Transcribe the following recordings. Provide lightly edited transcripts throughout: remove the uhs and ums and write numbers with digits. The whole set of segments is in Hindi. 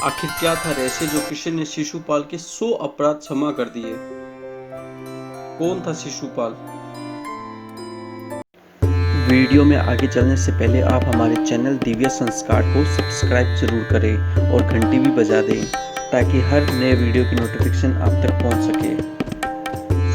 आखिर क्या था रहस्य जो कृष्ण ने शिशुपाल के 100 अपराध क्षमा कर दिए? कौन था शिशुपाल? वीडियो में आगे चलने से पहले आप हमारे चैनल दिव्य संस्कार को सब्सक्राइब जरूर करें और घंटी भी बजा दें ताकि हर नए वीडियो की नोटिफिकेशन आप तक पहुंच सके।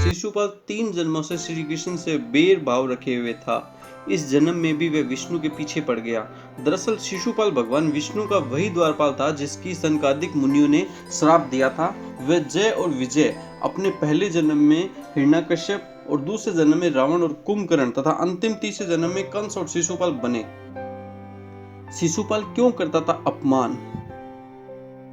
शिशुपाल 3 जन्मों से श्री कृष्ण से बैर भाव रखे हुए था। इस जन्म में भी वह विष्णु के पीछे पड़ गया। दरअसल शिशुपाल भगवान विष्णु का वही द्वारपाल था जिसकी सनकादिक मुनियों ने श्राप दिया था। वह जय और विजय अपने पहले जन्म में हिरण्यकश्यप और दूसरे जन्म में रावण और कुंभकर्ण तथा अंतिम तीसरे जन्म में कंस और शिशुपाल बने। शिशुपाल क्यों करता था अपमान?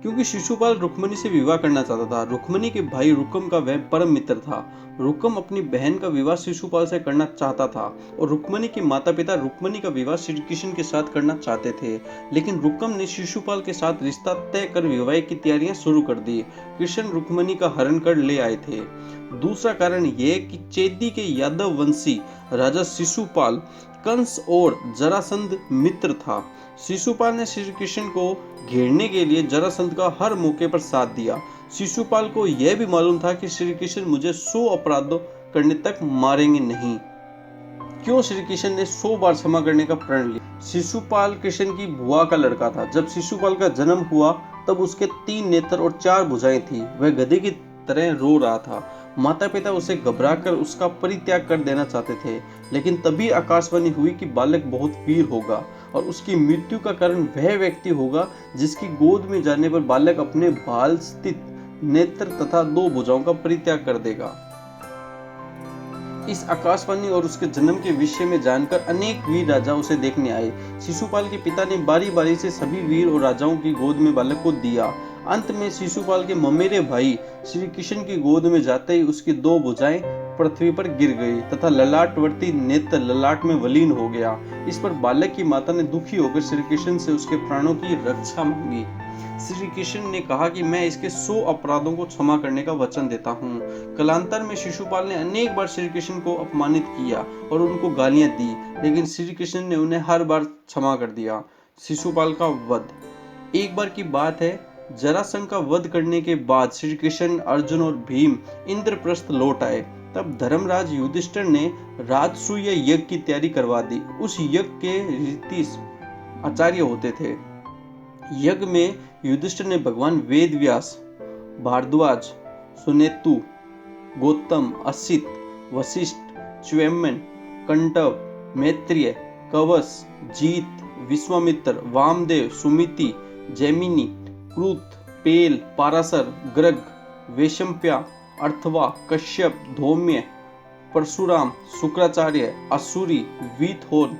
क्योंकि शिशुपाल रुक्मणी से विवाह करना चाहता था। रुक्मणी के भाई रुकम का वह परम मित्र था। रुकम अपनी बहन का विवाह शिशुपाल से करना चाहता था और रुक्मणी के माता पिता रुक्मणी का विवाह श्री कृष्ण के साथ करना चाहते थे, लेकिन रुकम ने शिशुपाल के साथ रिश्ता तय कर विवाह की तैयारियां शुरू कर दी। कृष्ण रुक्मणी का हरण कर ले आए थे। दूसरा कारण यह कि चेदी के यादव वंशी राजा शिशुपाल कंस और जरासंध मित्र था। शिशुपाल ने श्री कृष्ण को घेरने के लिए जरासंध का हर मौके पर साथ दिया। शिशुपाल को यह भी मालूम था कि श्री कृष्ण मुझे 100 अपराधों करने तक मारेंगे नहीं। क्यों श्री कृष्ण ने 100 बार क्षमा करने का प्रण लिया? शिशुपाल कृष्ण की बुआ का लड़का था। जब शिशुपाल का जन्म हुआ तब उसके 3 नेत्र और 4 भुजाएं थी। वह गधे की तरह रो रहा था। माता पिता उसे घबराकर उसका परित्याग कर देना चाहते थे, लेकिन तभी आकाशवाणी हुई कि बालक बहुत वीर होगा और उसकी मृत्यु का कारण वह व्यक्ति होगा जिसकी गोद में जाने पर बालक अपने बाल स्थित नेत्र तथा 2 भुजाओं का परित्याग कर देगा। इस आकाशवाणी और उसके जन्म के विषय में जानकर अनेक वीर राजा उसे देखने आए। शिशुपाल के पिता ने बारी बारी से सभी वीर और राजाओं की गोद में बालक को दिया। अंत में शिशुपाल के ममेरे भाई श्री कृष्ण की गोद में जाते ही उसकी 2 भुजाएं पृथ्वी पर गिर गई तथा ललाटवर्ती नेत्र ललाट में विलीन हो गया। इस पर बालक की माता ने दुखी होकर श्री कृष्ण से उसके प्राणों की रक्षा मांगी। श्री कृष्ण ने कहा कि मैं इसके 100 अपराधों को क्षमा करने का वचन देता हूँ। कालांतर में शिशुपाल ने अनेक बार श्री कृष्ण को अपमानित किया और उनको गालियां दी, लेकिन श्री कृष्ण ने उन्हें हर बार क्षमा कर दिया। शिशुपाल का वध। एक बार की बात है, जरासंध का वध करने के बाद श्री कृष्ण, अर्जुन और भीम इंद्रप्रस्थ लौट आए। तब धर्मराज युधिष्ठिर ने राजसूय यज्ञ की तैयारी करवा दी। उस यज्ञ के ऋषि आचार्य होते थे। यज्ञ में युधिष्ठिर ने भगवान वेदव्यास, भारद्वाज, सुनेतु, गौतम, असित, वशिष्ठ, च्यवनम, कंटव, मैत्रेय, कवस, जीत, विश्वामित्र, वामदेव, सुमिति, जैमिनी, क्रुत, पेल, पाराशर, ग्रग, वैशंप्या, अर्थवा, कश्यप, धौम्य, परशुराम, शुक्राचार्य, असुरी, वीतहोन,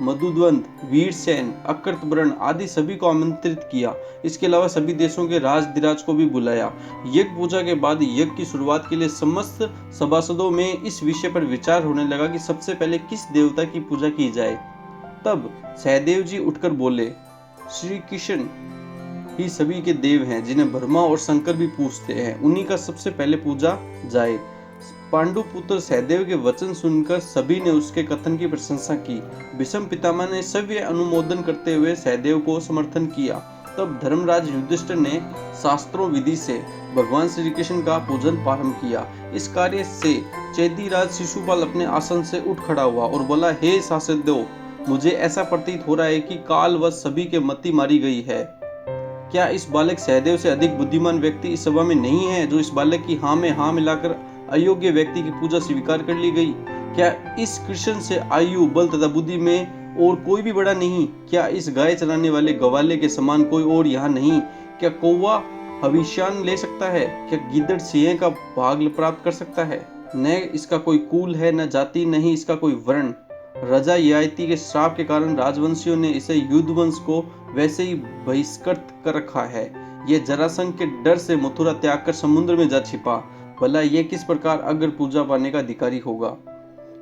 मधुद्वंद, वीरसेन, अकृतवर्ण आदि सभी को आमंत्रित किया। इसके अलावा सभी देशों के राजधिराज को भी बुलाया। यज्ञ पूजा के बाद यज्ञ की शुरुआत के लिए समस्त सभासदों में इस विषय पर विचार होने लगा कि सबसे पहले किस देवता की पूजा की जाए। तब सहदेव जी उठकर बोले, श्री कृष्ण ही सभी के देव हैं जिन्हें ब्रह्मा और शंकर भी पूजते हैं, उन्हीं का सबसे पहले पूजा जाए। पांडु पुत्र सहदेव के वचन सुनकर सभी ने उसके कथन की प्रशंसा की। भीष्म पितामह ने सव्य अनुमोदन करते हुए सहदेव को समर्थन किया। तब धर्मराज युधिष्ठिर ने शास्त्रों विधि से भगवान श्री कृष्ण का पूजन प्रारंभ किया। इस कार्य से चेदीराज शिशुपाल अपने आसन से उठ खड़ा हुआ और बोला, हे शास्त्रज्ञों, मुझे ऐसा प्रतीत हो रहा है कि कालवश सभी के मति मारी गई है। क्या इस बालक सहदेव से अधिक बुद्धिमान व्यक्ति इस सभा में नहीं है जो इस बालक की हाँ में हाँ मिलाकर अयोग्य व्यक्ति की पूजा स्वीकार कर ली गई? क्या इस कृष्ण से आयु, बल तथा बुद्धि में और कोई भी बड़ा नहीं? क्या इस गाय चराने वाले गवाले के समान कोई और यहाँ नहीं? क्या कौवा हविष्यान ले सकता है? क्या गिद्दड़ सिंह का भाग प्राप्त कर सकता है? न इसका कोई कुल है, न जाति, न ही इसका कोई वर्ण। राजा ययाति के श्राप के कारण राजवंशियों ने इसे युद्धवंश को वैसे ही बहिष्कृत कर रखा है। यह जरासंध के डर से मथुरा त्याग कर समुद्र में जा छिपा। भला यह किस प्रकार अग्र पूजा पाने का अधिकारी होगा?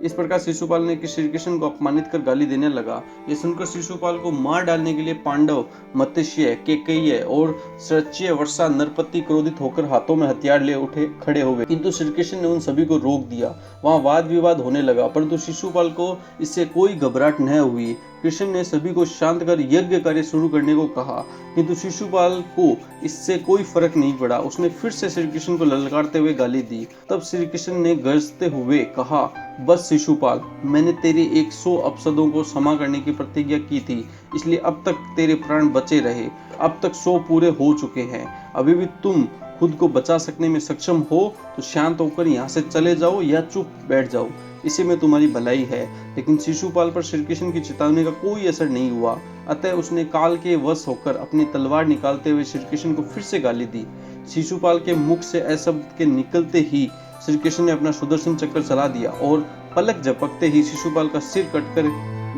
इस प्रकार शिशुपाल ने श्री कृष्ण को अपमानित कर गाली देने लगा। ये सुनकर शिशुपाल को मार डालने के लिए पांडव, मत्स्य, केकय्य और सृच्य वर्षा नरपति क्रोधित होकर हाथों में हथियार ले उठे खड़े हो गए, किंतु श्री कृष्ण ने उन सभी को रोक दिया। वहां वाद विवाद होने लगा, परंतु शिशुपाल को इससे कोई घबराहट न हुई। कृष्ण ने सभी को शांत कर यज्ञ कार्य शुरू करने को कहा, किंतु शिशुपाल को इससे कोई फर्क नहीं पड़ा। उसने फिर से श्री कृष्ण को ललकारते हुए गाली दी। तब श्री कृष्ण ने गरजते हुए कहा, बस शिशुपाल, मैंने तेरे 100 अपशब्दों को क्षमा करने की प्रतिज्ञा की थी, इसलिए अब तक तेरे प्राण बचे रहे। अब तक 100 पूरे हो चुके हैं। अभी भी तुम खुद को बचा सकने में सक्षम हो तो शांत होकर यहाँ से चले जाओ या चुप बैठ जाओ, इसी में तुम्हारी भलाई है। लेकिन शिशुपाल पर श्री कृष्ण की चेतावनी का कोई असर नहीं हुआ। अतः उसने काल के वश होकर अपनी तलवार निकालते हुए श्री कृष्ण को फिर से गाली दी। शिशुपाल के मुख से ऐसा के निकलते ही श्री कृष्ण ने अपना सुदर्शन चक्र चला दिया और पलक झपकते ही शिशुपाल का सिर कटकर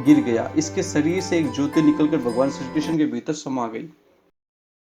गिर गया। इसके शरीर से एक ज्योति निकलकर भगवान श्री कृष्ण के भीतर समा गई।